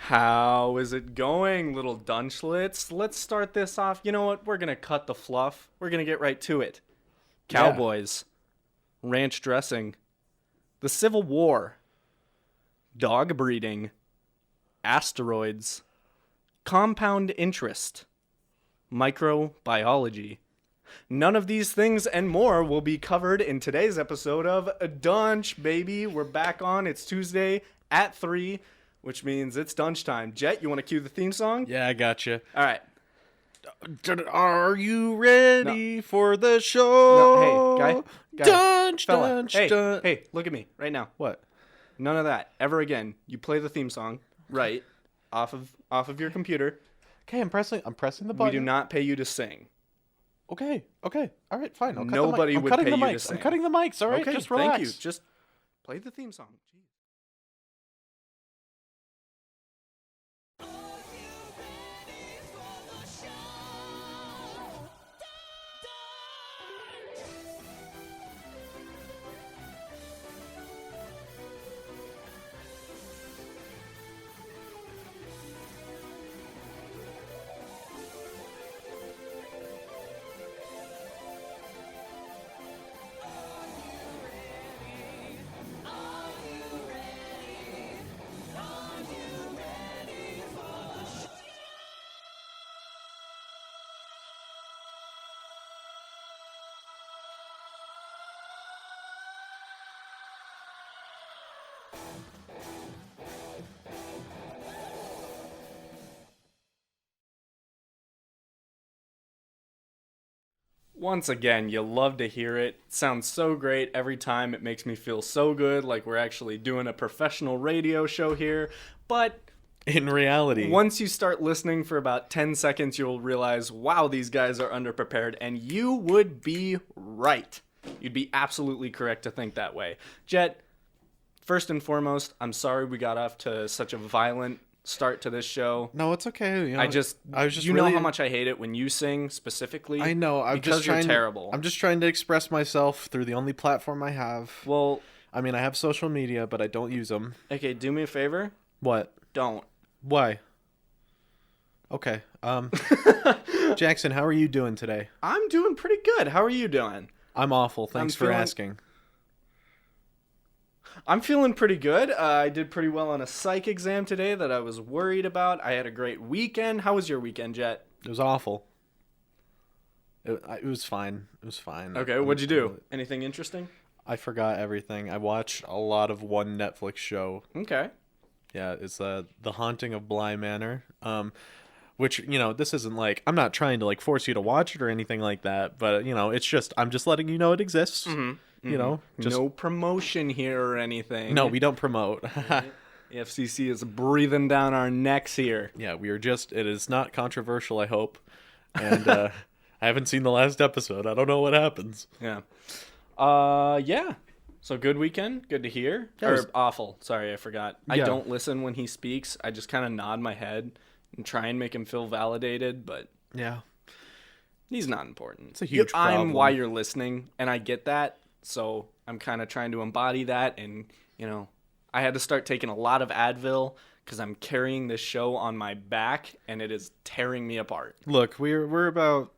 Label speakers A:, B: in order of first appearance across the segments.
A: How is it going, little Dunchlets? Let's start this off. You know what? We're going to cut the fluff. We're going to get right to it. Cowboys, ranch dressing, the Civil War, dog breeding, asteroids, compound interest, microbiology. None of these things and more will be covered in today's episode of Dunch, baby. We're back on. It's Tuesday at 3, which means it's Dunch time. Jet, you want to cue the theme song?
B: Yeah, I got you.
A: All right.
B: Are you ready for the show?
A: No, hey, guy,
B: Dunch,
A: fella.
B: Dunch,
A: Hey,
B: Dunch.
A: hey, look at me right now.
B: What?
A: None of that ever again. You play the theme song right off of your computer.
B: Okay, I'm pressing the button.
A: We do not pay you to sing.
B: Okay. All right, fine.
A: Nobody would pay you to sing.
B: I'm cutting the mics. All right,
A: Okay,
B: just relax.
A: thank you. Just play the theme song. Jeez. Once again, you love to hear it. It sounds so great every time. It makes me feel so good, like we're actually doing a professional radio show here. But
B: In reality,
A: once you start listening for about 10 seconds, you'll realize, wow, these guys are underprepared. And you would be right. You'd be absolutely correct to think that way. Jet, first and foremost, I'm sorry we got off to such a violent start to this show.
B: no, it's okay.
A: I was just
B: you
A: know
B: really-
A: how much I hate it when you sing specifically.
B: I know.
A: because you're terrible.
B: I'm just trying to express myself through the only platform I have.
A: Well,
B: I mean, I have social media, but I don't use them.
A: okay, do me a favor.
B: What?
A: Don't.
B: Why? Okay. Jackson, how are you doing today?
A: I'm doing pretty good. How are you doing?
B: I'm awful. Thanks for
A: feeling-
B: asking.
A: I'm feeling pretty good. I did pretty well on a psych exam today that I was worried about. I had a great weekend. How was your weekend, Jet?
B: It was awful. It was fine. It was fine.
A: Okay, what'd you do? Anything interesting?
B: I forgot everything. I watched a lot of one Netflix show.
A: Okay.
B: Yeah, it's The Haunting of Bly Manor. Which, this isn't like, I'm not trying to like force you to watch it or anything like that, but it's just, I'm just letting you know it exists. Just
A: No promotion here or anything.
B: no, we don't promote.
A: The FCC is breathing down our necks here.
B: Yeah, it is not controversial, I hope. And I haven't seen the last episode. I don't know what happens.
A: Yeah. Yeah. So good weekend. Good to hear.
B: Yeah, it was-
A: Or awful. Sorry, I forgot. I
B: Yeah.
A: don't listen when he speaks. I just kind of nod my head and try and make him feel validated, but
B: Yeah.
A: he's not important.
B: It's a huge
A: I'm
B: problem.
A: why you're listening, and I get that. So I'm kind of trying to embody that, and I had to start taking a lot of Advil because I'm carrying this show on my back, and it is tearing me apart.
B: Look, we're about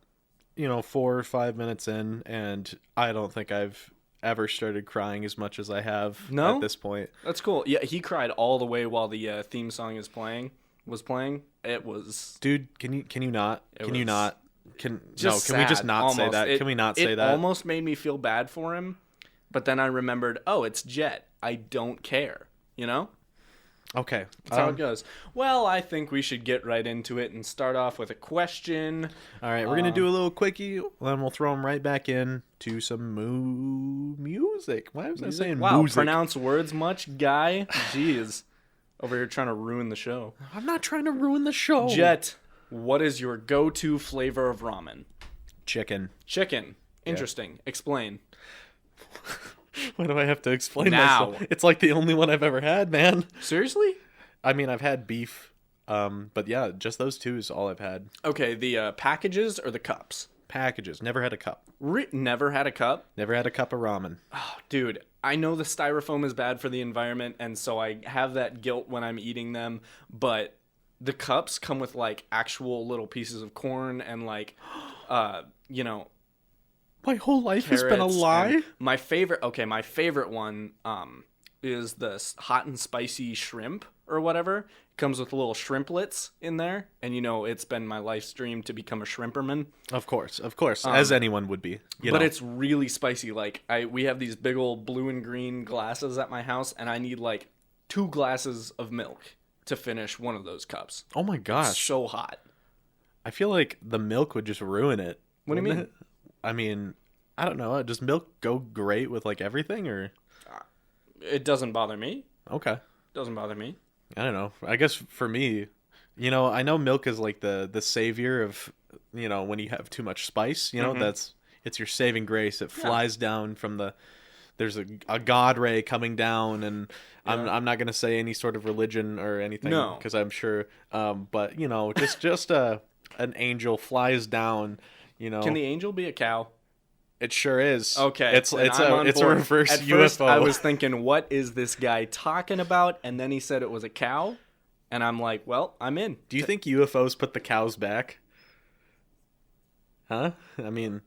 B: 4 or 5 minutes in, and I don't think I've ever started crying as much as I have
A: No?
B: at this point.
A: That's cool. Yeah, he cried all the way while the theme song was playing. It was
B: Dude, can you not?
A: It
B: Can you
A: was
B: not? Can
A: just
B: we just
A: sad,
B: not say
A: almost.
B: that? Can we not say
A: It
B: that?
A: almost made me feel bad for him, but then I remembered, oh, it's Jet. I don't care.
B: Okay.
A: That's how it goes. Well, I think we should get right into it and start off with a question.
B: All right, we're going to do a little quickie, then we'll throw them right back in to some music. Why was I saying
A: Wow,
B: music?
A: pronounce words much, guy? Jeez. Over here trying to ruin the show.
B: I'm not trying to ruin the show.
A: Jet, what is your go-to flavor of ramen?
B: Chicken.
A: Chicken. Interesting. Explain.
B: Why do I have to explain
A: Now.
B: myself? It's like the only one I've ever had, man.
A: Seriously?
B: I mean, I've had beef, but yeah, just those two is all I've had.
A: Okay, the packages or the cups?
B: Packages. Never had a cup.
A: Never had a cup?
B: Never had a cup of ramen.
A: Oh, dude, I know the styrofoam is bad for the environment, and so I have that guilt when I'm eating them, but the cups come with like actual little pieces of corn and like, you know,
B: My whole life has been a lie.
A: My favorite one is the hot and spicy shrimp or whatever. It comes with little shrimplets in there, and it's been my life's dream to become a shrimperman.
B: Of course, as anyone would be.
A: But it's really spicy. Like we have these big old blue and green glasses at my house, and I need like 2 glasses of milk to finish one of those cups.
B: Oh my gosh,
A: it's so hot.
B: I feel like the milk would just ruin it.
A: What do you mean?
B: I mean, I don't know. Does milk go great with like everything, or?
A: It doesn't bother me.
B: Okay.
A: Doesn't bother me.
B: I don't know. I guess for me, I know milk is like the savior of, when you have too much spice, it's your saving grace. It flies down from there's a God ray coming down, and I'm not going to say any sort of religion or anything, because I'm sure, but just an angel flies down,
A: Can the angel be a cow?
B: It sure is.
A: Okay.
B: It's a reverse
A: At
B: UFO.
A: First, I was thinking, what is this guy talking about? And then he said it was a cow. And I'm like, well, I'm in.
B: Do you think UFOs put the cows back? Huh? I mean,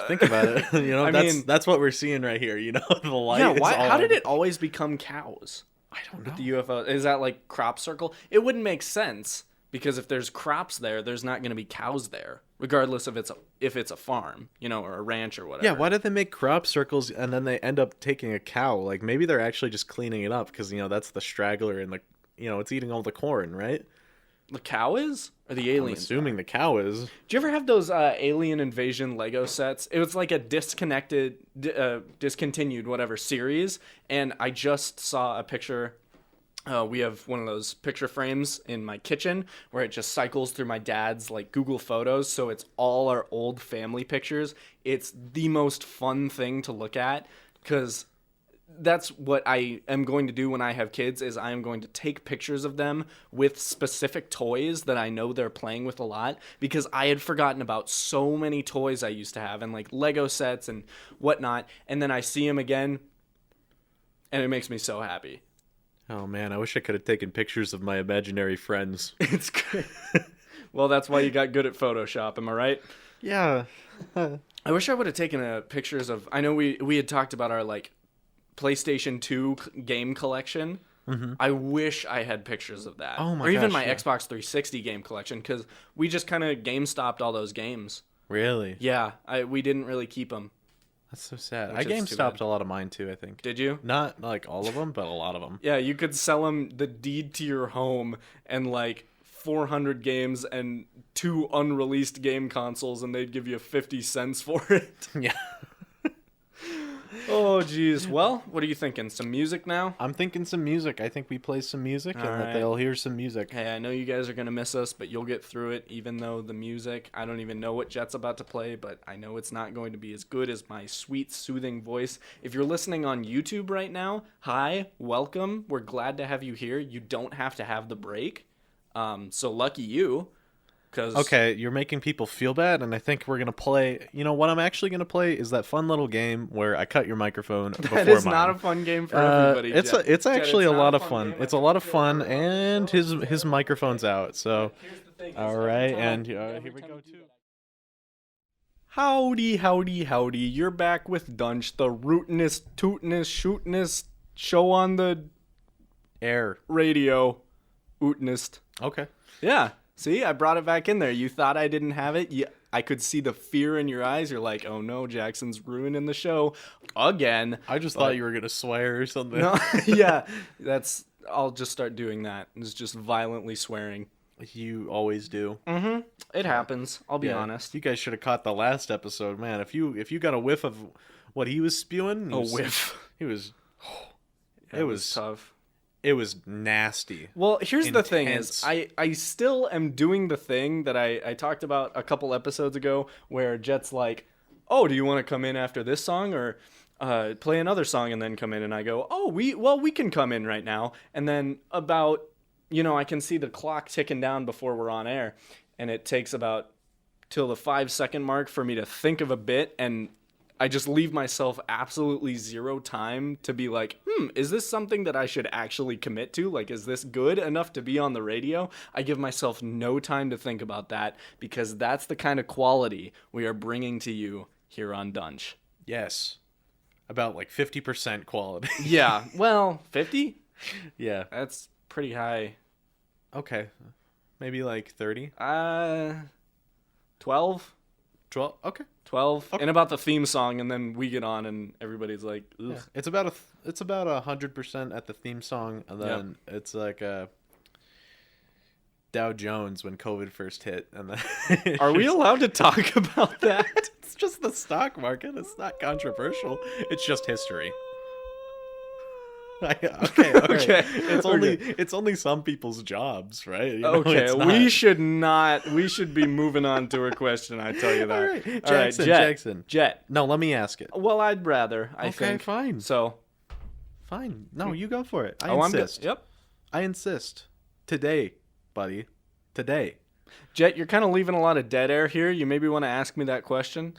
B: think about it. That's what we're seeing right here. The light.
A: Yeah. How did it always become cows?
B: I don't know.
A: With the UFO, is that like crop circle? It wouldn't make sense because if there's crops there, there's not going to be cows there, regardless of if it's a farm, or a ranch or whatever.
B: Yeah. Why did they make crop circles and then they end up taking a cow? Like maybe they're actually just cleaning it up because that's the straggler and it's eating all the corn, right?
A: The cow is? Or the aliens?
B: I'm assuming the cow is.
A: Do you ever have those Alien Invasion Lego sets? It was like a discontinued whatever series, and I just saw a picture. We have one of those picture frames in my kitchen where it just cycles through my dad's like Google Photos, so it's all our old family pictures. It's the most fun thing to look at because that's what I am going to do when I have kids is I am going to take pictures of them with specific toys that I know they're playing with a lot, because I had forgotten about so many toys I used to have and like Lego sets and whatnot, and then I see them again and it makes me so happy.
B: Oh man, I wish I could have taken pictures of my imaginary friends.
A: It's great. Well, that's why you got good at Photoshop, am I right?
B: Yeah.
A: I wish I would have taken pictures of, I know we had talked about our like PlayStation 2 game collection. Mm-hmm. I wish I had pictures of that.
B: Oh my
A: Or even
B: gosh,
A: my
B: yeah.
A: Xbox 360 game collection, because we just kind of game stopped all those games.
B: Really?
A: Yeah, we didn't really keep them.
B: That's so sad.
A: Which
B: I
A: is
B: game
A: too
B: stopped
A: bad.
B: a lot of mine too, I think.
A: Did you?
B: Not like all of them, but a lot of them.
A: Yeah, you could sell them the deed to your home and like 400 games and 2 unreleased game consoles, and they'd give you 50 cents for it.
B: Yeah.
A: Oh, geez. Well, what are you thinking? Some music now?
B: I'm thinking some music. I think we play some music and
A: right.
B: that they'll hear some music.
A: Hey, I know you guys are going to miss us, but you'll get through it, even though the music, I don't even know what Jet's about to play, but I know it's not going to be as good as my sweet, soothing voice. If you're listening on YouTube right now, hi, welcome. We're glad to have you here. You don't have to have the break. So lucky you.
B: Okay, you're making people feel bad, and I think we're going to play... You know, what I'm actually going to play is that fun little game where I cut your microphone before
A: That is
B: mine.
A: not a fun game for everybody, Jet.
B: It's actually
A: Jet,
B: a lot of fun. It's a lot of fun, and his microphone's out, so...
A: Here's the thing.
B: All right, and here we go, too.
A: Howdy, howdy, howdy. You're back with Dunch, the rootinest, tootinest, shootinest show on the...
B: Air.
A: Radio. Ootinest.
B: Okay.
A: Yeah. See, I brought it back in there. You thought I didn't have it? I could see the fear in your eyes. You're like, oh no, Jackson's ruining the show again.
B: I just thought you were going to swear or something.
A: No, yeah, I'll just start doing that. It's just violently swearing.
B: You always do.
A: Mm-hmm. It happens. I'll be honest.
B: You guys should have caught the last episode, man. If you got a whiff of what he was spewing,
A: whiff.
B: It was
A: tough.
B: It was nasty.
A: Well, here's the thing
B: Intense.
A: is, I still am doing the thing that I talked about a couple episodes ago where Jet's like, oh, do you want to come in after this song or play another song and then come in? And I go, oh, we can come in right now. And then about, I can see the clock ticking down before we're on air. And it takes about till the 5-second mark for me to think of a bit. And I just leave myself absolutely zero time to be like, is this something that I should actually commit to? Like, is this good enough to be on the radio? I give myself no time to think about that, because that's the kind of quality we are bringing to you here on Dunch.
B: Yes. About like 50% quality.
A: Yeah, well, 50?
B: Yeah.
A: That's pretty high.
B: Okay. Maybe like 30?
A: 12?
B: 12? Okay.
A: 12?
B: Okay.
A: And about the theme song, and then we get on and everybody's like, ugh.
B: Yeah. It's about 100% at the theme song, and then it's like a Dow Jones when COVID first hit, and then
A: Are we allowed to talk about that?
B: It's just the stock market. It's not controversial. It's just history. Okay. It's only some people's jobs, right? You know,
A: Okay, we should be moving on to a question, I tell you that.
B: All right,
A: All right,
B: Jackson.
A: Jet.
B: No, let me ask it.
A: Well, I'd rather, I think.
B: Okay, fine.
A: So,
B: Fine. No, you go for it. I
A: I'm
B: insist.
A: Yep.
B: I insist. Today, buddy. Today.
A: Jet, you're kind of leaving a lot of dead air here. You maybe want to ask me that question?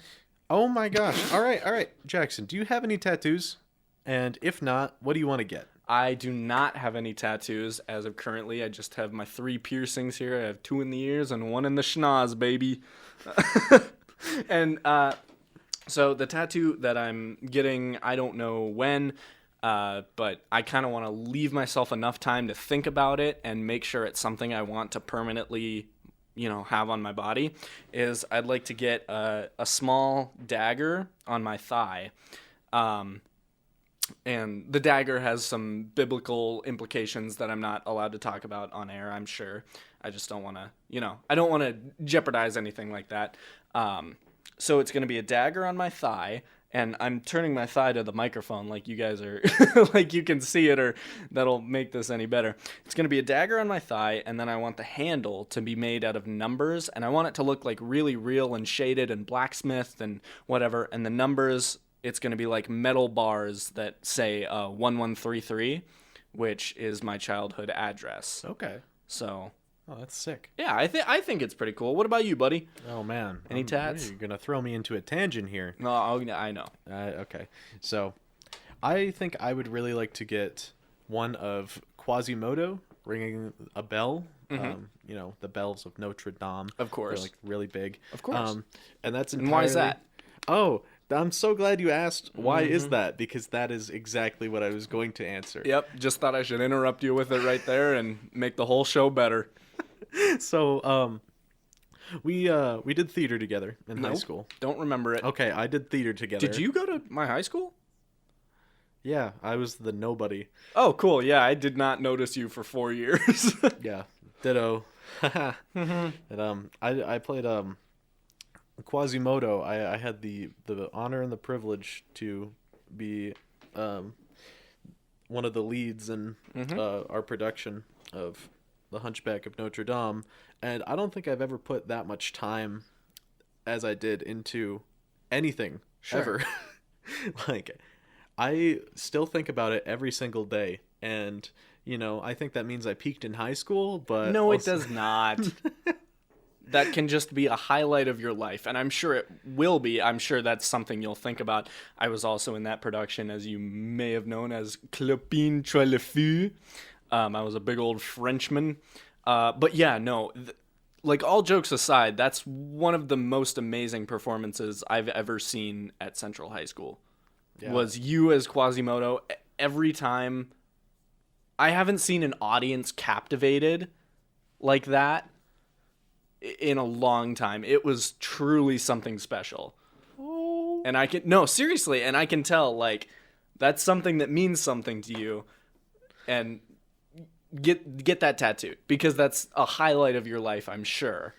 B: Oh my gosh. All right. Jackson, do you have any tattoos? And if not, what do you want to get?
A: I do not have any tattoos as of currently. I just have my 3 piercings here. I have 2 in the ears and 1 in the schnoz, baby. And so the tattoo that I'm getting, I don't know when, but I kind of want to leave myself enough time to think about it and make sure it's something I want to permanently, have on my body. Is I'd like to get a small dagger on my thigh. And the dagger has some biblical implications that I'm not allowed to talk about on air, I'm sure. I just don't want to, I don't want to jeopardize anything like that. So it's going to be a dagger on my thigh, and I'm turning my thigh to the microphone like you guys are, like you can see it, or that'll make this any better. It's going to be a dagger on my thigh, and then I want the handle to be made out of numbers, and I want it to look like really real and shaded and blacksmithed and whatever, and the numbers... It's going to be like metal bars that say 1133, which is my childhood address.
B: Okay.
A: So.
B: Oh, that's sick.
A: Yeah, I think it's pretty cool. What about you, buddy?
B: Oh, man.
A: Any tats?
B: You're going to throw me into a tangent here.
A: No, I know.
B: Okay. So, I think I would really like to get one of Quasimodo ringing a bell. Mm-hmm. The bells of Notre Dame.
A: Of course.
B: They're like really big.
A: Of course.
B: And that's entirely...
A: And why is that?
B: Oh, I'm so glad you asked. Why is that? Because that is exactly what I was going to answer.
A: Yep. Just thought I should interrupt you with it right there and make the whole show better.
B: So, we did theater together in high school.
A: Don't remember it.
B: Okay, I did theater together.
A: Did you go to my high school?
B: Yeah, I was the nobody.
A: Oh, cool. Yeah, I did not notice you for 4 years.
B: Yeah, ditto. And I played Quasimodo. I had the honor and the privilege to be one of the leads in our production of The Hunchback of Notre Dame, and I don't think I've ever put that much time as I did into anything ever. Like, I still think about it every single day, and I think that means I peaked in high school, but
A: no, it does not. That can just be a highlight of your life, and I'm sure it will be. I'm sure that's something you'll think about. I was also in that production, as you may have known as Clopin Trelefeu. I was a big old Frenchman. But yeah, no, like all jokes aside, that's one of the most amazing performances I've ever seen at Central High School. Yeah. Was you as Quasimodo. Every time, I haven't seen an audience captivated like that in a long time. It was truly something special.
B: Oh.
A: And I can tell, like, that's something that means something to you. And get that tattooed, because that's a highlight of your life, I'm sure.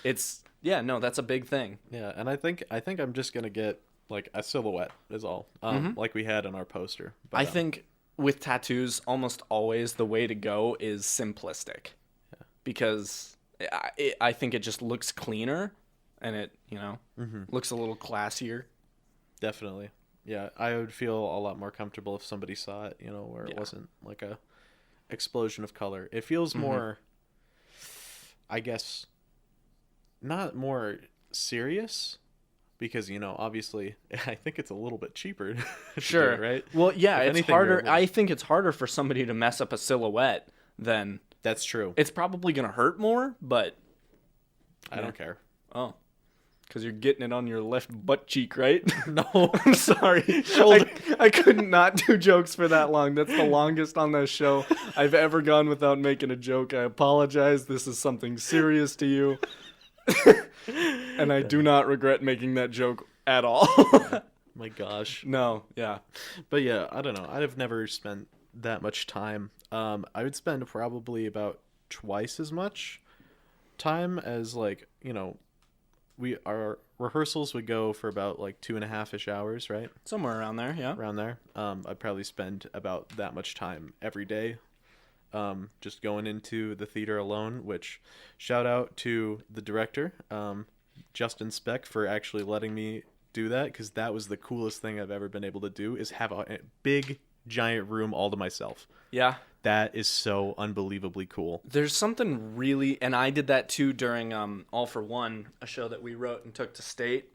A: Yeah. That's a big thing.
B: Yeah, and I think I'm just going to get like a silhouette is all. Like we had on our poster. But,
A: I think with tattoos, almost always the way to go is simplistic. Yeah. Because I think it just looks cleaner, and it, looks a little classier.
B: Definitely. Yeah, I would feel a lot more comfortable if somebody saw it, where it wasn't like a explosion of color. It feels more, I guess, not more serious, because obviously I think it's a little bit cheaper. To do
A: Sure.
B: it, right?
A: Well, yeah,
B: If
A: it's
B: anything, you're a
A: harder.
B: little-
A: I think it's harder for somebody to mess up a silhouette than
B: That's true.
A: it's probably going to hurt more, but
B: I don't care.
A: oh, because you're getting it on your left butt cheek, right?
B: No.
A: I'm sorry. I couldn't not do jokes for that long. That's the longest on this show I've ever gone without making a joke. I apologize. This is something serious to you. And I do not regret making that joke at all.
B: My gosh.
A: No, yeah.
B: But yeah, I don't know. I've never spent that much time. I would spend probably about twice as much time as our rehearsals would go for about 2.5-ish hours, right?
A: Somewhere around there, yeah.
B: Around there. I'd probably spend about that much time every day. Just going into the theater alone, which shout out to the director, Justin Speck, for actually letting me do that, because that was the coolest thing I've ever been able to do, is have a big giant room all to myself.
A: Yeah.
B: That is so unbelievably cool.
A: There's something really, and I did that too during All for One, a show that we wrote and took to state.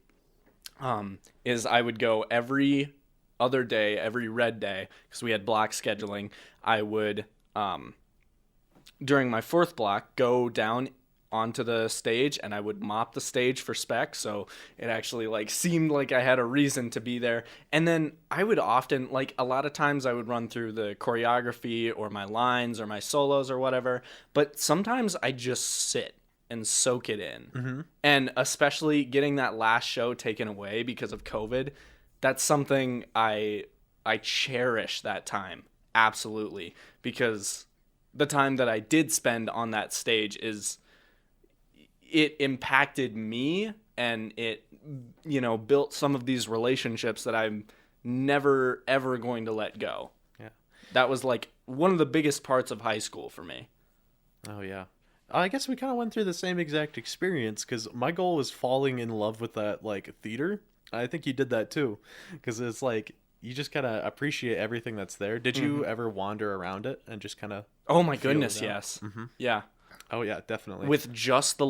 A: Is I would go every other day, every red day, because we had block scheduling. I would, during my fourth block, go down onto the stage, and I would mop the stage for spec, so it actually seemed like I had a reason to be there. And then I would often, a lot of times I would run through the choreography or my lines or my solos or whatever, but sometimes I just sit and soak it in.
B: Mm-hmm.
A: And especially getting that last show taken away because of COVID, that's something I cherish, that time, absolutely, because the time that I did spend on that stage it impacted me, and it, built some of these relationships that I'm never, ever going to let go.
B: Yeah.
A: That was one of the biggest parts of high school for me.
B: Oh, yeah. I guess we kind of went through the same exact experience, because my goal was falling in love with that, theater. I think you did that too, because it's you just kind of appreciate everything that's there. Did you ever wander around it and just kind of...
A: Oh my goodness, yes.
B: Mm-hmm.
A: Yeah.
B: Oh yeah, definitely.
A: With just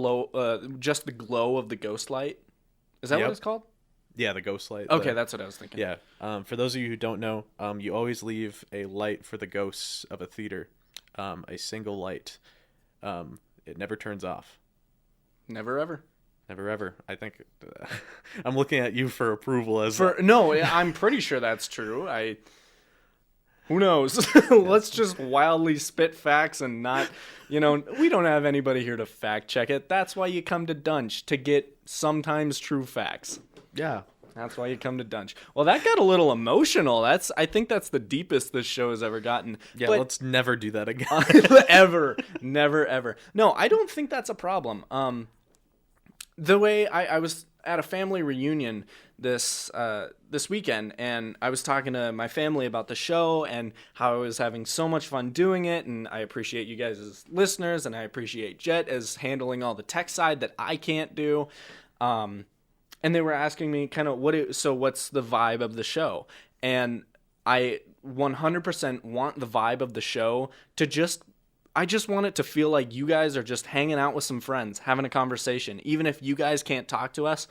A: just the glow of the ghost light. Is that what it's called?
B: Yeah, the ghost light.
A: Okay, that's what I was thinking.
B: Yeah. For those of you who don't know, you always leave a light for the ghosts of a theater. A single light. It never turns off.
A: Never ever.
B: Never ever. I think I'm looking at you for approval as
A: No, I'm pretty sure that's true. Who knows? Let's just wildly spit facts and not, we don't have anybody here to fact check it. That's why you come to Dunch, to get sometimes true facts.
B: Yeah.
A: That's why you come to Dunch. Well, that got a little emotional. I think that's the deepest this show has ever gotten.
B: Yeah,
A: but
B: let's never do that again.
A: Ever. Never, ever. No, I don't think that's a problem. The way I was at a family reunion this weekend, and I was talking to my family about the show and how I was having so much fun doing it, and I appreciate you guys as listeners, and I appreciate Jet as handling all the tech side that I can't do. And they were asking me kind of what's the vibe of the show? And I 100% want the vibe of the show to I just want it to feel like you guys are just hanging out with some friends, having a conversation. Even if you guys can't talk to us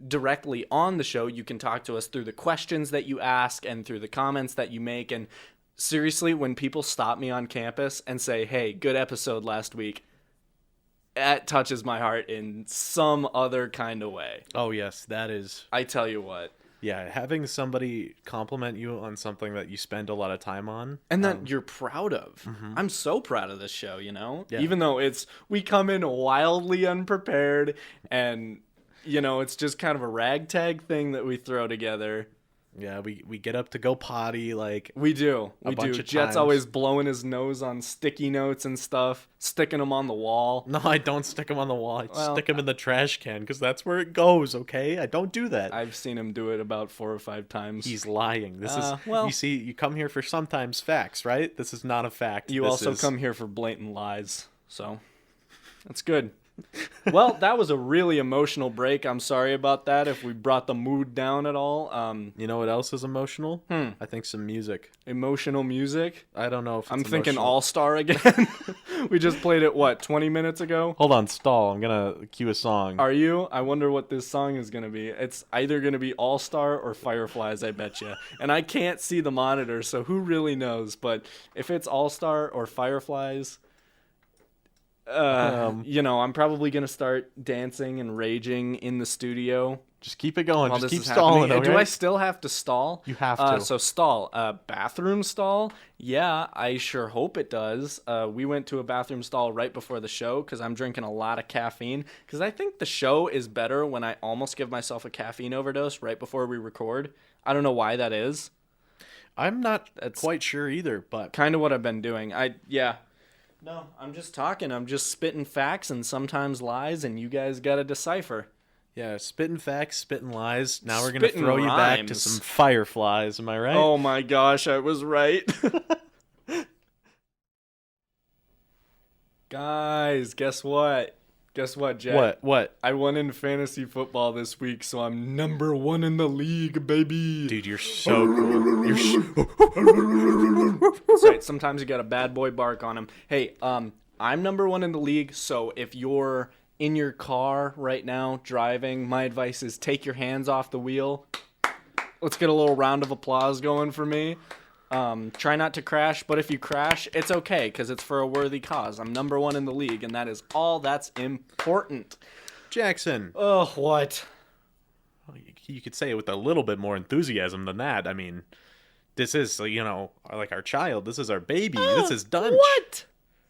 A: directly on the show, you can talk to us through the questions that you ask and through the comments that you make. And seriously, when people stop me on campus and say, hey, good episode last week, that touches my heart in some other kind of way.
B: Oh, yes, that is...
A: I tell you what.
B: Yeah, having somebody compliment you on something that you spend a lot of time on.
A: And that you're proud of.
B: Mm-hmm.
A: I'm so proud of this show, Yeah.
B: Even
A: though we come in wildly unprepared, and, it's just kind of a ragtag thing that we throw together.
B: Yeah, we get up to go potty,
A: We do.
B: a bunch of
A: Jet's
B: times.
A: always blowing his nose on sticky notes and stuff, sticking them on the wall.
B: No, I don't stick them on the wall. I stick them in the trash can, because that's where it goes, okay? I don't do that.
A: I've seen him do it about 4 or 5 times.
B: He's lying. This is...
A: well...
B: You see, you come here for sometimes facts, right? This is not a fact.
A: You also come here for blatant lies, so that's good. Well, that was a really emotional break. I'm sorry about that if we brought the mood down at all.
B: You know what else is emotional? I think some music.
A: Emotional music.
B: I don't know if it's
A: I'm thinking
B: emotional.
A: All Star again. We just played it, what, 20 minutes ago?
B: Hold on, stall. I'm gonna cue a song.
A: Are you? I wonder what this song is going to be. It's either going to be All Star or Fireflies, I bet you. And I can't see the monitor, so who really knows? But if it's All Star or Fireflies, I'm probably going to start dancing and raging in the studio.
B: Just keep it going.
A: While
B: Just
A: this
B: keep
A: is
B: stalling.
A: happening.
B: Okay?
A: Do I still have to stall?
B: You have to.
A: So stall. Bathroom stall? Yeah, I sure hope it does. We went to a bathroom stall right before the show because I'm drinking a lot of caffeine. Because I think the show is better when I almost give myself a caffeine overdose right before we record. I don't know why that is.
B: I'm not quite sure either, but
A: Kind of what I've been doing. No, I'm just talking. I'm just spitting facts and sometimes lies, and you guys got to decipher.
B: yeah, spitting facts, spitting lies. Now we're gonna
A: Spitting
B: throw you back to
A: rhymes.
B: some fireflies. Am I right?
A: Oh my gosh, I was right. Guys, guess what? Guess what, Jack?
B: What?
A: I won in fantasy football this week, so I'm number 1 in the league, baby.
B: Dude, you're so cool.
A: That's right. Sometimes you got a bad boy bark on him. Hey, I'm number 1 in the league, so if you're in your car right now driving, my advice is take your hands off the wheel. Let's get a little round of applause going for me. Try not to crash, but if you crash, it's okay because it's for a worthy cause. I'm number 1 in the league, and that is all that's important.
B: Jackson.
A: Oh, what?
B: You could say it with a little bit more enthusiasm than that. I mean, this is, like our child. This is our baby. This is Dunch.
A: What?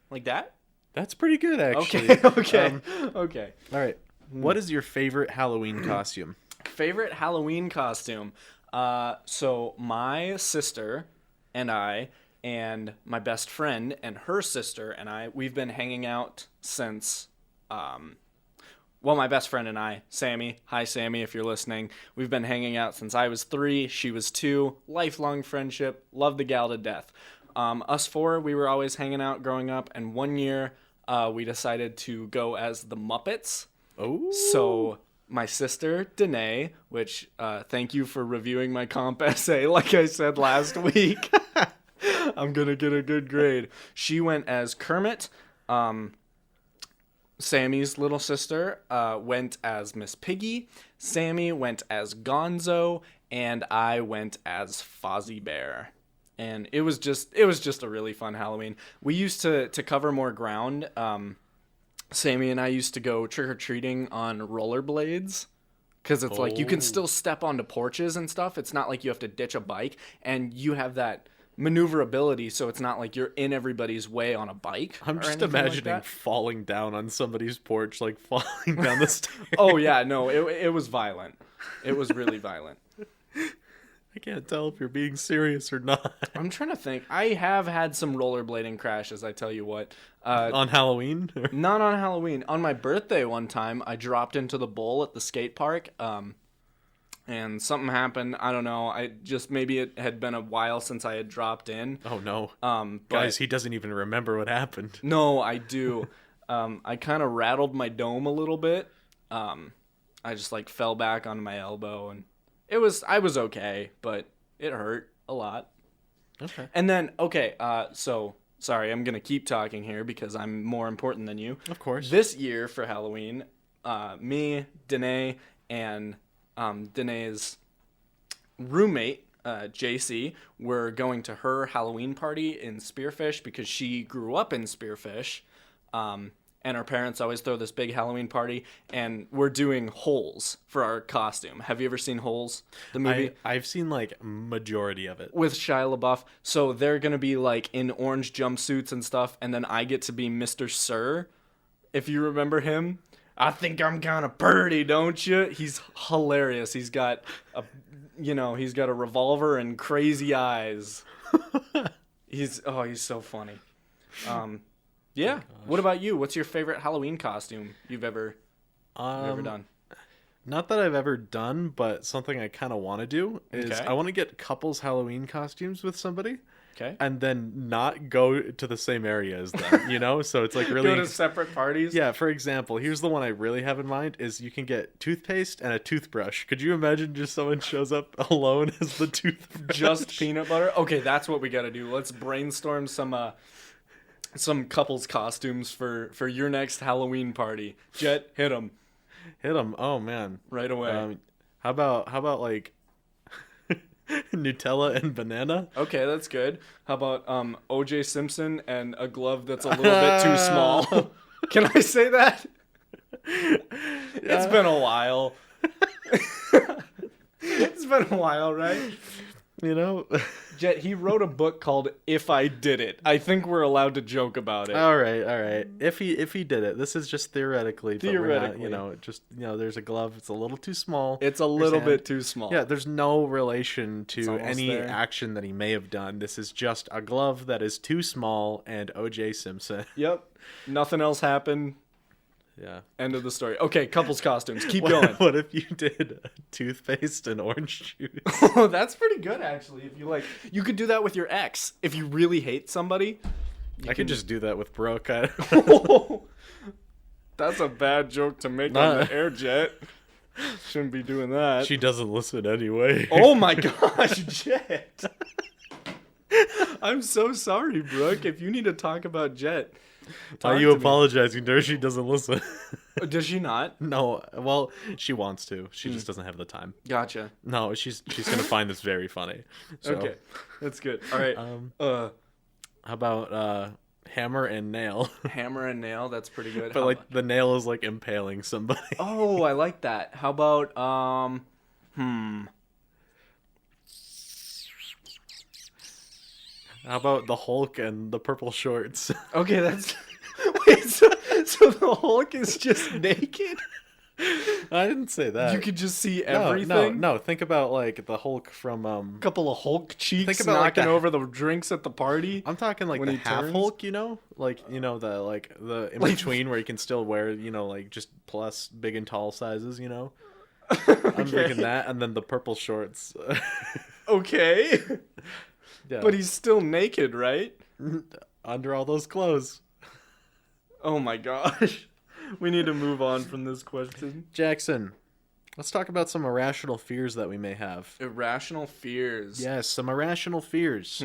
A: Like that?
B: That's pretty good, actually.
A: Okay. Okay.
B: All right. What is your favorite Halloween costume?
A: Favorite Halloween costume? So my sister and I and my best friend and her sister and I, we've been hanging out since, my best friend and I, Sammy. Hi, Sammy, if you're listening. We've been hanging out since I was 3. She was 2. Lifelong friendship. Love the gal to death. Us 4, we were always hanging out growing up. And one year, we decided to go as the Muppets.
B: Oh.
A: So my sister, Danae, which thank you for reviewing my comp essay like I said last week. I'm going to get a good grade. She went as Kermit. Sammy's little sister went as Miss Piggy. Sammy went as Gonzo. And I went as Fozzie Bear. And it was just a really fun Halloween. We used to cover more ground. Sammy and I used to go trick-or-treating on rollerblades because it's like you can still step onto porches and stuff. It's not like you have to ditch a bike, and you have that maneuverability, so it's not like you're in everybody's way on a bike.
B: I'm just imagining falling down on somebody's porch, like falling down the stairs.
A: Oh, yeah, no, it was violent. It was really violent.
B: I can't tell if you're being serious or not.
A: I'm trying to think. I have had some rollerblading crashes, I tell you what.
B: On Halloween?
A: Not on Halloween. On my birthday one time, I dropped into the bowl at the skate park, and something happened. I don't know. Maybe it had been a while since I had dropped in.
B: Oh, no.
A: But,
B: Guys, he doesn't even remember what happened.
A: No, I do. I kind of rattled my dome a little bit. I just, fell back on my elbow, and I was okay, but it hurt a lot.
B: Okay.
A: And then, so sorry, I'm going to keep talking here because I'm more important than you.
B: Of course.
A: This year for Halloween, me, Danae, and Danae's roommate, JC, were going to her Halloween party in Spearfish because she grew up in Spearfish. And our parents always throw this big Halloween party, and we're doing Holes for our costume. Have you ever seen Holes, the movie?
B: I've seen, majority of it.
A: With Shia LaBeouf. So they're going to be, in orange jumpsuits and stuff, and then I get to be Mr. Sir, if you remember him. I think I'm kind of purty, don't you? He's hilarious. He's got he's got a revolver and crazy eyes. He's so funny. Yeah. What about you? What's your favorite Halloween costume you've ever done?
B: Not that I've ever done, but something I kind of want to do is I want to get couples Halloween costumes with somebody.
A: Okay.
B: and then not go to the same area as them, you know? So it's like really...
A: Go to separate parties?
B: Yeah, for example, here's the one I really have in mind is you can get toothpaste and a toothbrush. Could you imagine just someone shows up alone as the toothbrush?
A: Just peanut butter? Okay, that's what we gotta do. Let's brainstorm some couples costumes for your next Halloween party. Jet, hit them
B: Hit them. Oh, man.
A: right away.
B: How about like Nutella and banana?
A: Okay, that's good. How about O.J. Simpson and a glove that's a little bit too small? Can I say that? It's been a while. It's been a while, right?
B: You know?
A: Jet, he wrote a book called If I Did It. I think we're allowed to joke about it.
B: All right. If he did it, this is just theoretically.
A: Theoretically.
B: But we're not, there's a glove. It's a little too small.
A: It's a little bit too small.
B: Yeah, there's no relation to
A: almost
B: any
A: there.
B: action that he may have done. This is just a glove that is too small and O.J. Simpson.
A: Yep. Nothing else happened.
B: Yeah.
A: End of the story. Okay, couples costumes. Keep
B: What-
A: going.
B: What if you did toothpaste and orange juice?
A: Oh, that's pretty good actually. If you you could do that with your ex. If you really hate somebody,
B: I could just do that with Brooke.
A: That's a bad joke to make
B: Nah.
A: on the air, Jet. Shouldn't be doing that.
B: She doesn't listen anyway.
A: Oh my gosh, Jet. I'm so sorry, Brooke. If you need to talk about Jet,
B: Are
A: talk
B: you
A: to me.
B: apologizing to her? She doesn't listen.
A: Does she not?
B: No, well, she wants to. She just doesn't have the time.
A: Gotcha.
B: No, she's gonna find this very funny. So,
A: Okay, that's good. All right.
B: how about hammer and nail?
A: Hammer and nail. That's pretty good.
B: But
A: How
B: like the nail is like impaling somebody.
A: Oh, I like that. How about
B: How about the Hulk and the purple shorts?
A: Okay, that's wait. So the Hulk is just naked.
B: I didn't say that.
A: You could just see
B: No,
A: everything.
B: No. Think about like the Hulk from
A: Couple of Hulk cheeks
B: Think about, like,
A: knocking
B: the-
A: over the drinks at the party.
B: I'm talking like
A: When
B: the
A: he
B: half
A: turns?
B: Hulk, the in between where you can still wear, like just plus big and tall sizes, I'm thinking that, and then the purple shorts.
A: Okay,
B: Yeah.
A: but he's still naked, right?
B: Under all those clothes.
A: Oh my gosh. We need to move on from this question.
B: Jackson, let's talk about some irrational fears that we may have.
A: Irrational fears.
B: Yes, some irrational fears.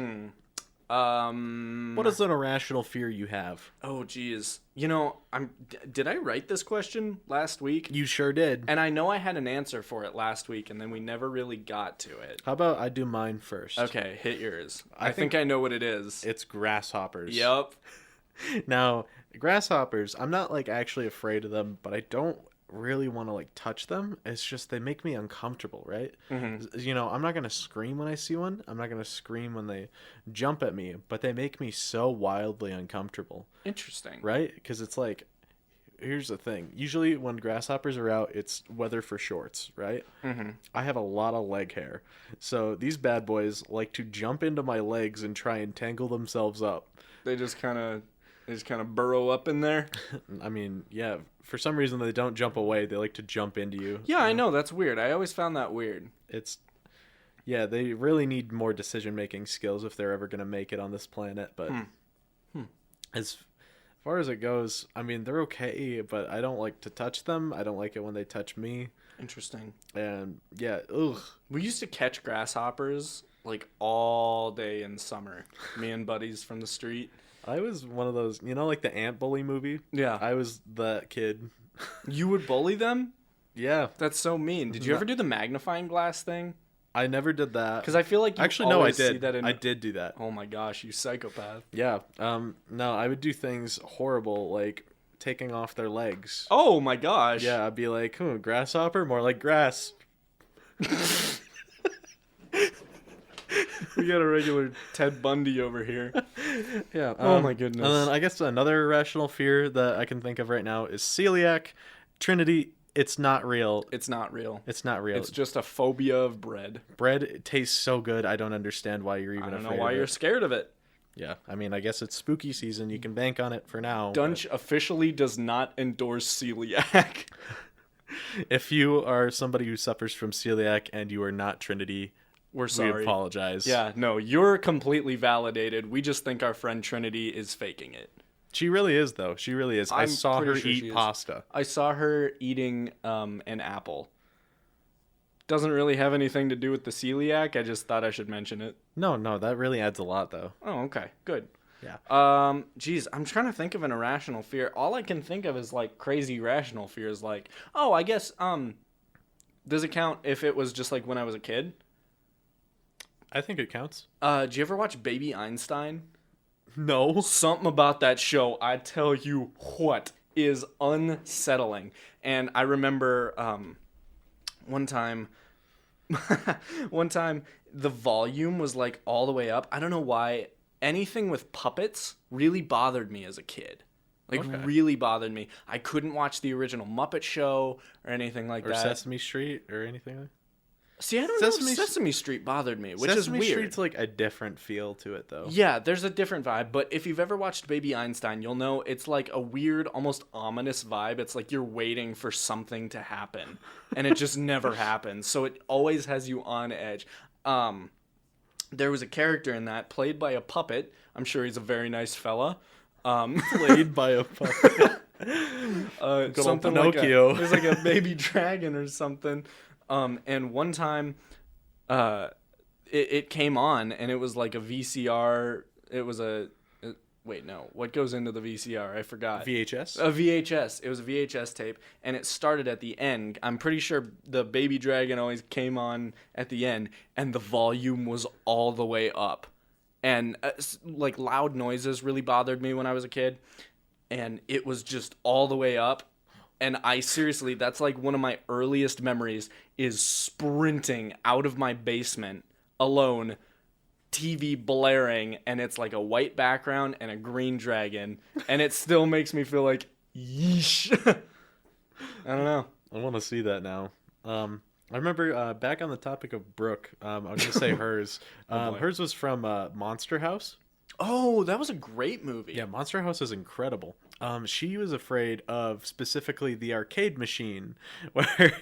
B: What is an irrational fear you have?
A: Oh geez. Did I write this question last week?
B: You sure did.
A: And I know I had an answer for it last week, and then we never really got to it.
B: How about I do mine first?
A: Okay, hit yours. I
B: think-
A: think I know what it is.
B: It's grasshoppers.
A: Yep.
B: Now, grasshoppers, I'm not like actually afraid of them, but I don't really want to like touch them. It's just they make me uncomfortable, right?
A: Mm-hmm.
B: I'm not gonna scream when I see one. I'm not gonna scream when they jump at me, but they make me so wildly uncomfortable,
A: Interesting.
B: right? Because it's like, here's the thing. Usually when grasshoppers are out, it's weather for shorts, right?
A: Mm-hmm.
B: I have a lot of leg hair, so these bad boys like to jump into my legs and try and tangle themselves up.
A: They just kind of burrow up in there.
B: I mean, yeah, for some reason they don't jump away. They like to jump into you.
A: Yeah, I know. That's weird. I always found that weird.
B: Yeah, they really need more decision-making skills if they're ever going to make it on this planet. But as far as it goes, I mean, they're okay, but I don't like to touch them. I don't like it when they touch me.
A: Interesting.
B: And yeah, ugh.
A: We used to catch grasshoppers like all day in summer. Me and buddies from the street.
B: I was one of those, like the Ant Bully movie?
A: Yeah.
B: I was that kid.
A: You would bully them?
B: Yeah.
A: That's so mean. Did you ever do the magnifying glass thing?
B: I never did that.
A: Because I feel like you
B: Actually, no, I
A: always see
B: did.
A: that in...
B: I did do that.
A: Oh my gosh, you psychopath.
B: Yeah. No, I would do things horrible, like taking off their legs.
A: Oh my gosh.
B: Yeah, I'd be like, grasshopper? More like grass.
A: We got a regular Ted Bundy over here.
B: Yeah.
A: Oh my goodness.
B: And then I guess another irrational fear that I can think of right now is celiac. Trinity, it's not real.
A: It's not real.
B: It's not real.
A: It's just a phobia of bread.
B: Bread tastes so good. I don't understand why you're even
A: I don't
B: afraid
A: know why
B: of
A: you're
B: it.
A: scared of it.
B: Yeah. I mean, I guess it's spooky season. You can bank on it for now.
A: Dunch officially does not endorse celiac.
B: If you are somebody who suffers from celiac and you are not Trinity,
A: We're
B: We
A: sorry.
B: apologize.
A: Yeah, no, you're completely validated. We just think our friend Trinity is faking it.
B: She really is, though. She really is. I
A: I'm
B: saw
A: pretty
B: her
A: sure she
B: eat
A: is.
B: pasta.
A: I saw her eating an apple. Doesn't really have anything to do with the celiac. I just thought I should mention it.
B: No, that really adds a lot, though.
A: Oh, okay. Good.
B: Yeah.
A: Geez, I'm trying to think of an irrational fear. All I can think of is like crazy rational fears like, oh, I guess does it count if it was just like when I was a kid?
B: I think it counts.
A: Did you ever watch Baby Einstein?
B: No.
A: Something about that show, I tell you what, is unsettling. And I remember one time the volume was like all the way up. I don't know why anything with puppets really bothered me as a kid. Like
B: Okay.
A: really bothered me. I couldn't watch the original Muppet Show or anything like
B: Or
A: that.
B: Sesame Street or anything like that.
A: See, I don't know if Sesame Street bothered me, which
B: Sesame
A: is weird.
B: Street's like a different feel to it, though.
A: Yeah, there's a different vibe, but if you've ever watched Baby Einstein, you'll know it's like a weird, almost ominous vibe. It's like you're waiting for something to happen, and it just never happens. So it always has you on edge. There was a character in that played by a puppet. I'm sure he's a very nice fella.
B: Played by a puppet. Good old Pinocchio.
A: There's like a baby dragon or something. And one time, it came on, and it was like a VCR. It was wait, no. What goes into the VCR? I forgot.
B: VHS?
A: A VHS. It was a VHS tape, and it started at the end. I'm pretty sure the baby dragon always came on at the end, and the volume was all the way up. And like loud noises really bothered me when I was a kid, and it was just all the way up. And I seriously, that's like one of my earliest memories is sprinting out of my basement alone, TV blaring, and it's like a white background and a green dragon, and it still makes me feel like, yeesh. I don't know.
B: I want to see that now. I remember back on the topic of Brooke, I was going to say hers. Hers was from Monster House.
A: Oh, that was a great movie.
B: Yeah, Monster House is incredible. She was afraid of specifically the arcade machine, where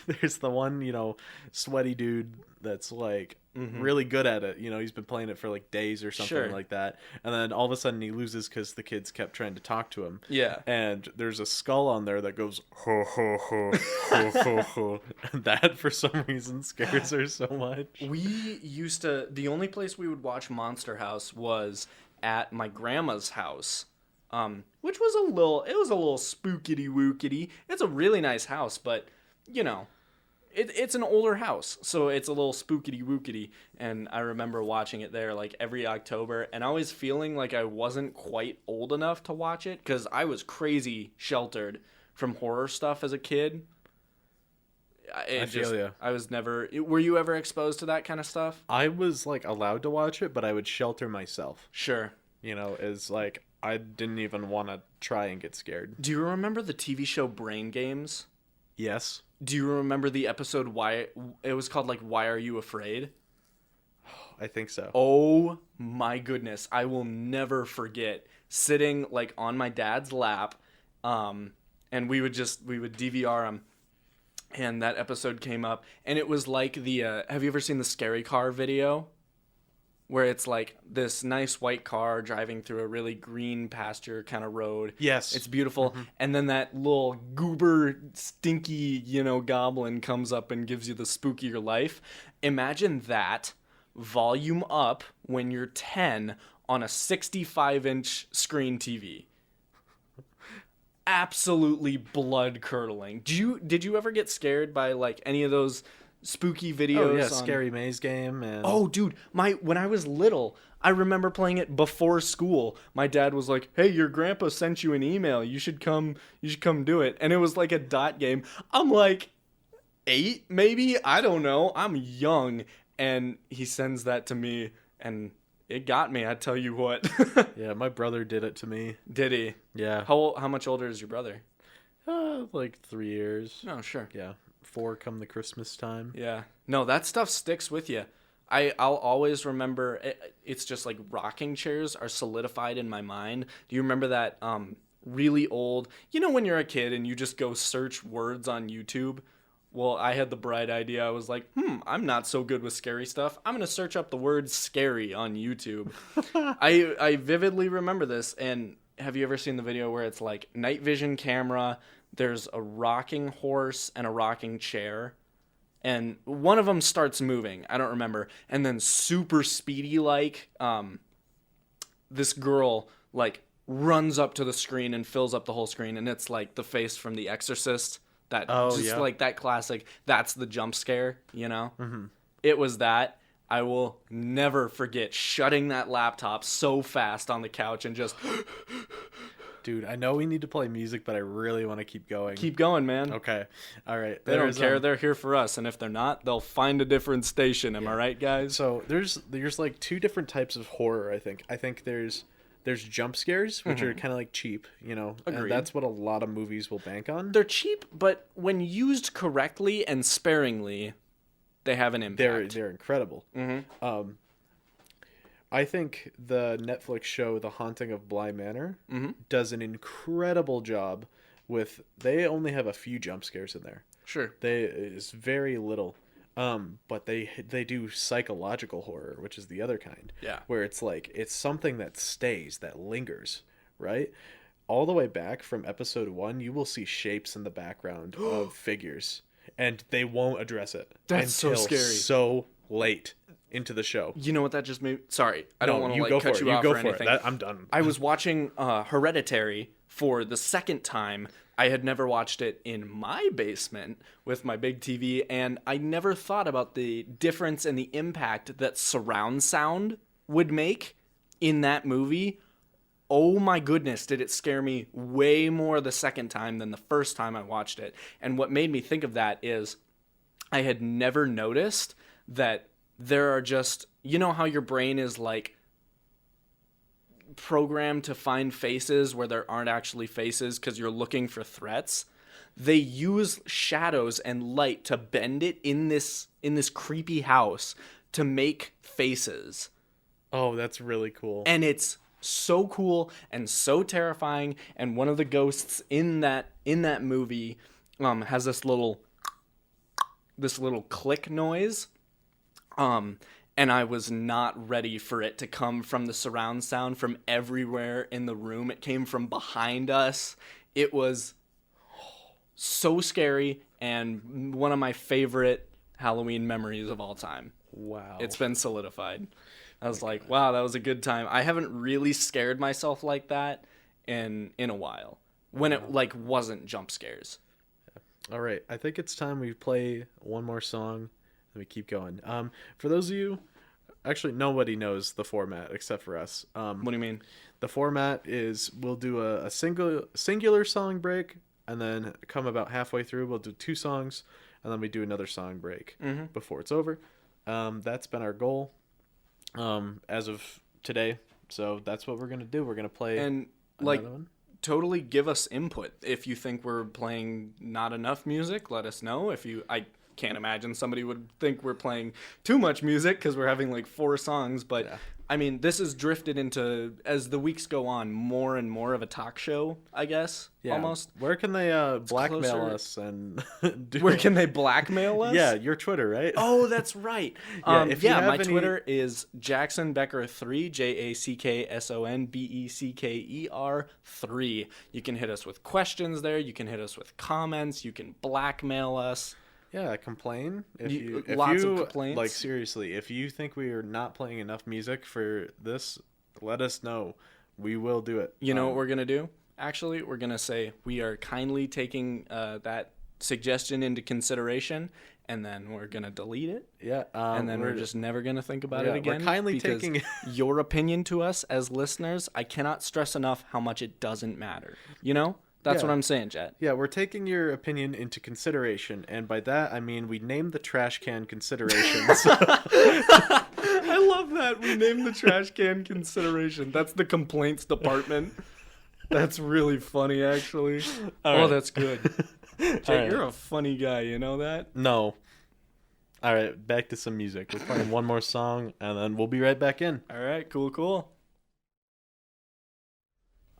B: there's the one, sweaty dude that's like really good at it. He's been playing it for like days or something like that. And then all of a sudden he loses because the kids kept trying to talk to him.
A: Yeah.
B: And there's a skull on there that goes, ho, ho, ho, ho, ho, ho. And that for some reason scares her so much.
A: We used to, the only place we would watch Monster House was at my grandma's house. Which was a little spookity wookity. It's a really nice house, but it's an older house, so it's a little spookity wookity. And I remember watching it there like every October, and always feeling like I wasn't quite old enough to watch it because I was crazy sheltered from horror stuff as a kid.
B: I feel you.
A: I was never. Were you ever exposed to that kind of stuff?
B: I was like allowed to watch it, but I would shelter myself.
A: Sure.
B: Is like I didn't even want to try and get scared.
A: Do you remember the TV show Brain Games?
B: Yes.
A: Do you remember the episode why it was called like Why Are You Afraid?
B: I think so.
A: Oh my goodness, I will never forget sitting like on my dad's lap, and we would DVR them, and that episode came up, and it was like the have you ever seen the Scary Car video? Where it's like this nice white car driving through a really green pasture kind of road.
B: Yes.
A: It's beautiful. Mm-hmm. And then that little goober, stinky, goblin comes up and gives you the spookier life. Imagine that, volume up when you're 10 on a 65-inch screen TV. Absolutely blood-curdling. Did you ever get scared by like any of those spooky videos?
B: Oh yeah, Scary Maze Game. And
A: oh dude, when I was little, I remember playing it before school. My dad was like, hey, your grandpa sent you an email, you should come do it. And it was like a dot game. I'm like 8 maybe, I don't know, I'm young, and he sends that to me, and it got me, I tell you what.
B: Yeah, my brother did it to me.
A: Did he?
B: Yeah.
A: How much older is your brother?
B: Like 3 years.
A: Oh, sure.
B: Yeah. 4 come the Christmas time.
A: Yeah. No, that stuff sticks with you. I'll always remember, it's just like rocking chairs are solidified in my mind. Do you remember that really old, when you're a kid and you just go search words on YouTube? Well, I had the bright idea. I was like, I'm not so good with scary stuff. I'm going to search up the word scary on YouTube. I vividly remember this. And have you ever seen the video where it's like night vision camera, there's a rocking horse and a rocking chair? And one of them starts moving. I don't remember. And then super speedy, like, this girl, like, runs up to the screen and fills up the whole screen. And it's like the face from The Exorcist. That like that classic, that's the jump scare, you know? Mm-hmm. It was that. I will never forget shutting that laptop so fast on the couch and just...
B: Dude, I know we need to play music, but I really want to keep going.
A: Keep going, man.
B: Okay. All right.
A: They don't care. They're here for us. And if they're not, they'll find a different station. Am I right, guys?
B: So there's like two different types of horror, I think. I think there's jump scares, which are kind of like cheap, you know.
A: Agreed.
B: And that's what a lot of movies will bank on.
A: They're cheap, but when used correctly and sparingly, they have an impact.
B: They're incredible. Mm-hmm. I think the Netflix show The Haunting of Bly Manor does an incredible job with. They only have a few jump scares in there.
A: Sure.
B: It's very little. But they do psychological horror, which is the other kind.
A: Yeah.
B: Where it's like, it's something that stays, that lingers, right? All the way back from episode 1, you will see shapes in the background of figures, and they won't address it.
A: That's so scary.
B: So late into the show.
A: You know what that just made? Sorry, I don't want to like cut you off or anything.
B: I'm done.
A: I was watching Hereditary for the second time. I had never watched it in my basement with my big TV, and I never thought about the difference and the impact that surround sound would make in that movie. Oh my goodness, did it scare me way more the second time than the first time I watched it. And what made me think of that is I had never noticed that there are just, you know how your brain is like programmed to find faces where there aren't actually faces because you're looking for threats. They use shadows and light to bend it in this creepy house to make faces.
B: Oh, that's really cool.
A: And it's so cool and so terrifying. And one of the ghosts in that movie has this little click noise. And I was not ready for it to come from the surround sound from everywhere in the room. It came from behind us. It was so scary and one of my favorite Halloween memories of all time.
B: Wow.
A: It's been solidified. I was like, wow, that was a good time. I haven't really scared myself like that in a while. When it like wasn't jump scares.
B: All right. I think it's time we play one more song. We keep going. For those of you, actually nobody knows the format except for us.
A: What do you mean?
B: The format is we'll do a singular song break, and then come about halfway through we'll do 2 songs, and then we do another song break before it's over. That's been our goal as of today. So that's what we're gonna do. We're gonna play
A: and like one. Totally give us input. If you think we're playing not enough music, let us know. I can't imagine somebody would think we're playing too much music because we're having like 4 songs, but yeah. I mean, this has drifted into, as the weeks go on, more and more of a talk show, I guess, almost.
B: Where can they blackmail us? And
A: Where can they blackmail us?
B: Yeah, your Twitter, right?
A: Oh, that's right. My Twitter is Jackson Becker 3, JacksonBecker 3. You can hit us with questions there. You can hit us with comments. You can blackmail us.
B: Yeah, complain. If you
A: of complaints.
B: Like, seriously, if you think we are not playing enough music for this, let us know. We will do it.
A: You know what we're going to do? Actually, we're going to say we are kindly taking that suggestion into consideration, and then we're going to delete it.
B: Yeah.
A: And then we're just never going to think about it again.
B: We're kindly taking
A: your opinion to us as listeners. I cannot stress enough how much it does't matter. You know? That's what I'm saying, Jet.
B: Yeah, we're taking your opinion into consideration, and by that I mean we named the trash can considerations.
A: I love that. We named the trash can consideration. That's the complaints department. That's really funny, actually. Right. That's good. Jet, you're a funny guy, you know that?
B: No. All right, back to some music. We're playing one more song, and then we'll be right back in.
A: All right, cool.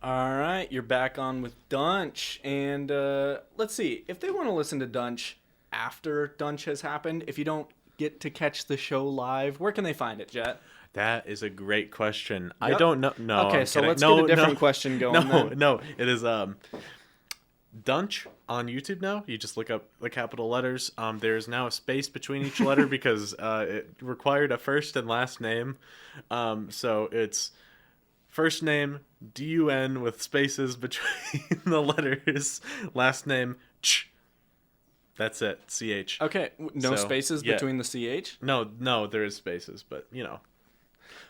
A: All right, you're back on with Dunch, and let's see. If they want to listen to Dunch, after Dunch has happened. If you don't get to catch the show live, where can they find it, Jet?
B: That is a great question. I
A: Yep.
B: don't know. No.
A: Okay,
B: I'm
A: so
B: kidding.
A: let's
B: no,
A: get a different
B: no,
A: question going
B: No,
A: then.
B: no. It is Dunch on YouTube now. You just look up the capital letters. There's now a space between each letter because it required a first and last name. So it's first name DUN with spaces between the letters. Last name Ch. That's it. CH.
A: Okay, no
B: So,
A: spaces
B: yeah.
A: between the CH?
B: No, there is spaces, but there's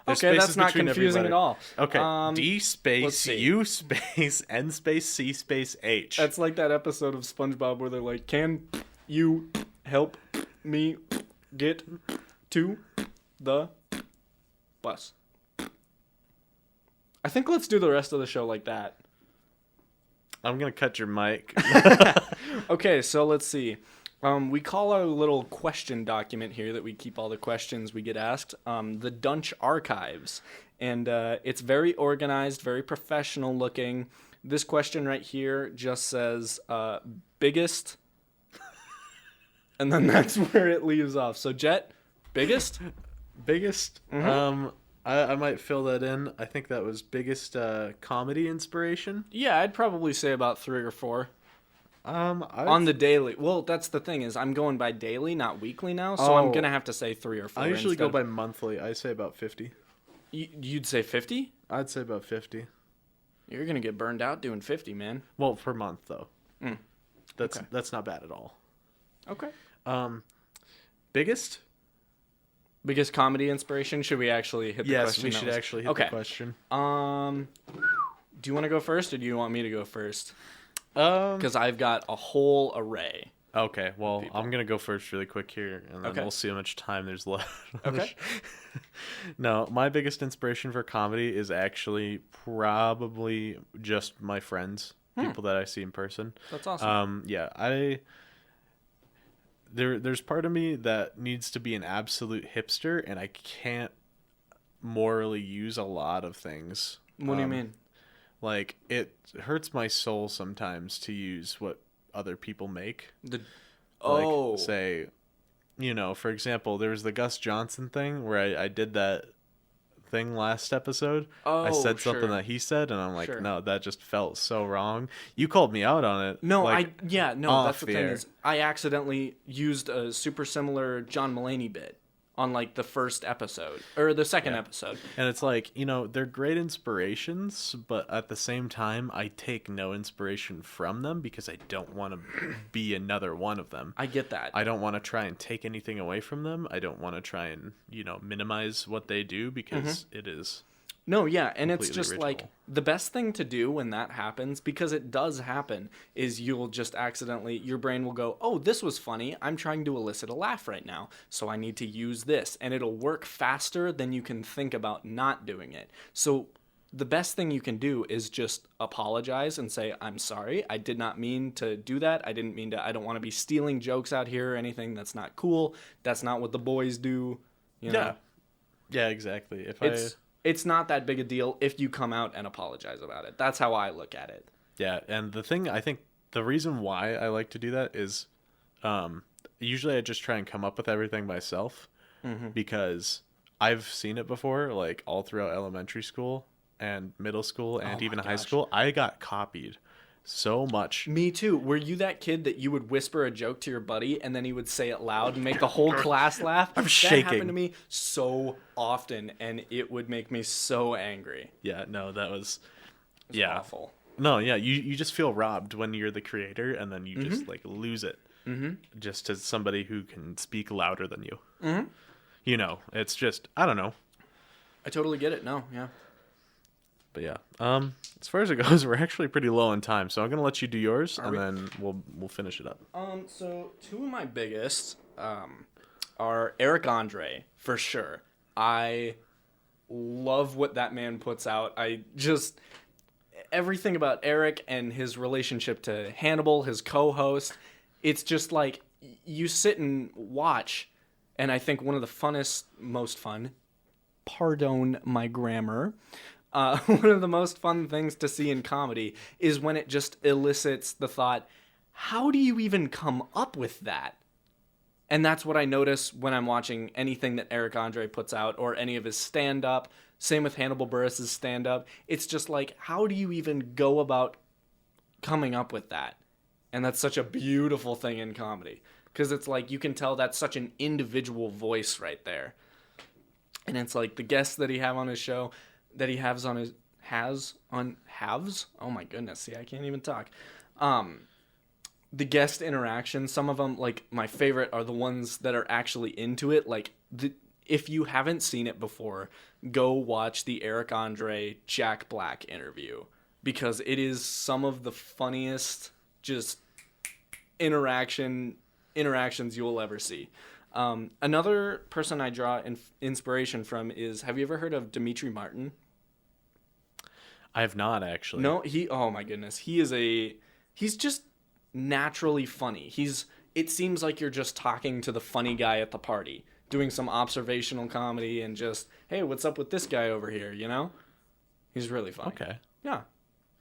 A: Okay, that's
B: spaces
A: not
B: between every
A: confusing at
B: letter.
A: all.
B: Okay, D
A: let's
B: space
A: see.
B: U space N space C space H.
A: That's like that episode of SpongeBob where they're like, "Can you help me get to the bus?" I think let's do the rest of the show like that.
B: I'm gonna cut your mic.
A: Okay, so let's see. We call our little question document here that we keep all the questions we get asked, the Dunch Archives. And it's very organized, very professional looking. This question right here just says biggest, and then that's where it leaves off. So, Jet, biggest?
B: Biggest.
A: Mm-hmm.
B: I might fill that in. I think that was biggest comedy inspiration.
A: Yeah, I'd probably say about 3 or 4. On the daily. Well, that's the thing is I'm going by daily, not weekly now, so I'm
B: Oh.
A: going to have to say 3 or 4.
B: I usually go
A: instead
B: by
A: of-
B: monthly. I say about 50.
A: You'd say 50?
B: I'd say about 50.
A: You're going to get burned out doing 50, man.
B: Well, per month though.
A: Mm.
B: That's
A: Okay.
B: that's not bad at all.
A: Okay.
B: Biggest?
A: Biggest comedy inspiration? Should we actually hit the
B: Yes,
A: question?
B: we
A: that
B: should
A: was-
B: actually hit
A: okay.
B: the question.
A: Do you want to go first, or do you want me to go first?
B: Um.
A: Because I've got a whole array.
B: Okay, well,
A: people.
B: I'm gonna go first really quick here, and then
A: Okay.
B: we'll see how much time there's left.
A: Okay.
B: No, my biggest inspiration for comedy is actually probably just my friends, people that I see in person.
A: That's awesome.
B: Yeah, there's part of me that needs to be an absolute hipster, and I can't morally use a lot of things.
A: What do you mean?
B: Like, it hurts my soul sometimes to use what other people make.
A: The
B: Like, say, for example, there was the Gus Johnson thing where I did that thing last episode. I said something
A: sure.
B: that he said, and I'm like,
A: Sure.
B: no, that just felt so wrong. You called me out on it.
A: No,
B: like,
A: that's
B: off
A: the
B: the
A: thing
B: air.
A: is I accidentally used a super similar John Mulaney bit on like the first episode or the second episode.
B: And it's like, they're great inspirations, but at the same time, I take no inspiration from them because I don't want to be another one of them.
A: I get that.
B: I don't want to try and take anything away from them. I don't want to try and, minimize what they do because it is.
A: No, yeah, and it's
B: completely
A: just like
B: original.
A: the best thing to do when that happens, because it does happen, is you'll just accidentally, your brain will go, oh, this was funny. I'm trying to elicit a laugh right now, so I need to use this. And it'll work faster than you can think about not doing it. So the best thing you can do is just apologize and say, I'm sorry. I did not mean to do that. I don't want to be stealing jokes out here or anything. That's not cool. That's not what the boys do. You know?
B: Yeah, exactly.
A: It's not that big a deal if you come out and apologize about it. That's how I look at it.
B: Yeah, and the reason why I like to do that is usually I just try and come up with everything myself because I've seen it before, like all throughout elementary school and middle school and
A: Oh
B: even
A: my
B: high
A: gosh.
B: school. I got copied so much.
A: Me too. Were you that kid that you would whisper a joke to your buddy and then he would say it loud and make the whole class laugh?
B: I'm
A: That
B: shaking.
A: happened to me so often and it would make me so angry.
B: Yeah, no, that was
A: It was awful.
B: No, yeah, you just feel robbed when you're the creator and then you just like lose it. Just to somebody who can speak louder than you. It's just, I don't know.
A: I totally get it. No, yeah.
B: But yeah, as far as it goes, we're actually pretty low on time, so I'm gonna let you do yours, and
A: we?
B: then we'll finish it up.
A: So two of my biggest are Eric Andre, for sure. I love what that man puts out. Everything about Eric and his relationship to Hannibal, his co-host, it's just like you sit and watch, and I think one of the most fun, pardon my grammar, one of the most fun things to see in comedy is when it just elicits the thought, how do you even come up with that? And that's what I notice when I'm watching anything that Eric Andre puts out or any of his stand-up. Same with Hannibal Buress's stand-up. It's just like, how do you even go about coming up with that? And that's such a beautiful thing in comedy. Because it's like, you can tell that's such an individual voice right there. And it's like the guests that he have on his show, that he has on his, oh my goodness, see, I can't even talk. The guest interactions, some of them, like, my favorite are the ones that are actually into it. Like, if you haven't seen it before, go watch the Eric Andre Jack Black interview, because it is some of the funniest just interactions you will ever see. Another person I draw inspiration from is, have you ever heard of Dimitri Martin?
B: I have not, actually.
A: No, oh my goodness. He's just naturally funny. It seems like you're just talking to the funny guy at the party, doing some observational comedy and just, hey, what's up with this guy over here, you know? He's really funny.
B: Okay.
A: Yeah.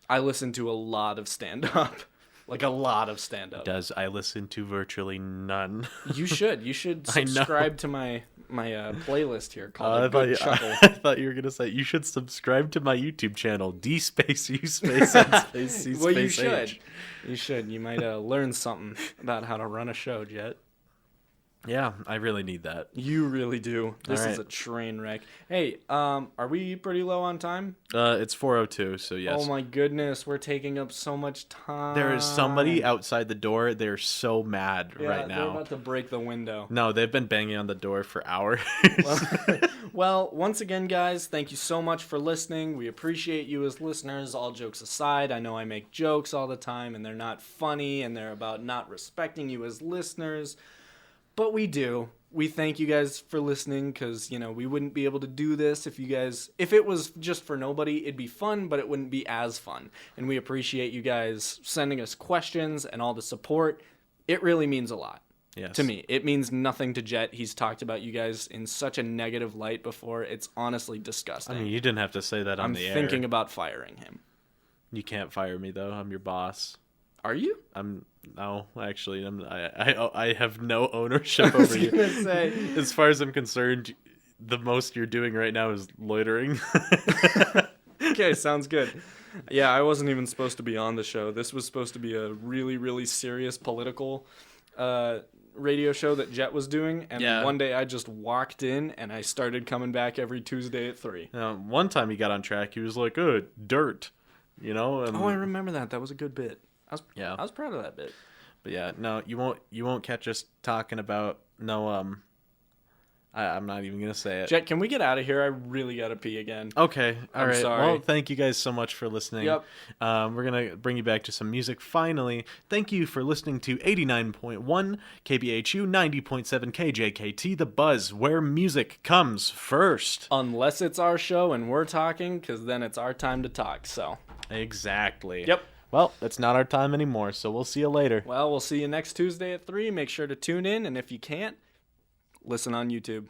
A: I listen to a lot of stand-up. Like, a lot of stand-up.
B: I listen to virtually none.
A: You should subscribe to my playlist here called
B: I
A: Good Chuckle.
B: I thought you were going to say, you should subscribe to my YouTube channel, D space U space N space C space
A: Well, you
B: H.
A: should. You should. You might learn something about how to run a show, Jet.
B: Yeah, I really need that.
A: You really do. This
B: All
A: is
B: right.
A: a train wreck. Hey, are we pretty low on time?
B: It's 4:02, so yes.
A: Oh my goodness, we're taking up so much time.
B: There is somebody outside the door. They're so mad
A: Yeah,
B: right
A: they're
B: now.
A: about to break the window.
B: No, they've been banging on the door for hours.
A: Well, once again, guys, thank you so much for listening. We appreciate you as listeners, all jokes aside. I know I make jokes all the time, and they're not funny, and they're about not respecting you as listeners. But we do. We thank you guys for listening, because, you know, we wouldn't be able to do this if it was just for nobody. It'd be fun, but it wouldn't be as fun. And we appreciate you guys sending us questions and all the support. It really means a lot.
B: Yes.
A: To me. It means nothing to Jet. He's talked about you guys in such a negative light before. It's honestly disgusting.
B: I mean, you didn't have to say that on the air.
A: I'm thinking about firing him.
B: You can't fire me, though. I'm your boss.
A: Are you?
B: No, actually, I have no ownership over you.
A: Gonna say.
B: As far as I'm concerned, the most you're doing right now is loitering.
A: Okay, sounds good. Yeah, I wasn't even supposed to be on the show. This was supposed to be a really, really serious political radio show that Jet was doing, and
B: Yeah.
A: one day I just walked in and I started coming back every Tuesday at 3.
B: One time he got on track, he was like, "Oh, dirt," you know. And,
A: Oh, I remember that. That was a good bit. I
B: Yeah.
A: was proud of that bit.
B: But yeah, no, you won't catch us talking about I'm not even gonna say it.
A: Jet, can we get out of here? I really gotta pee again.
B: Okay, all
A: I'm
B: right.
A: sorry.
B: Well, thank you guys so much for listening.
A: Yep.
B: We're gonna bring you back to some music finally. Thank you for listening to 89.1 KBHU, 90.7 KJKT, The Buzz, where music comes first.
A: Unless it's our show and we're talking, because then it's our time to talk, so.
B: Exactly.
A: Yep.
B: Well, it's not our time anymore, so we'll see you later.
A: Well, we'll see you next Tuesday at 3. Make sure to tune in, and if you can't, listen on YouTube.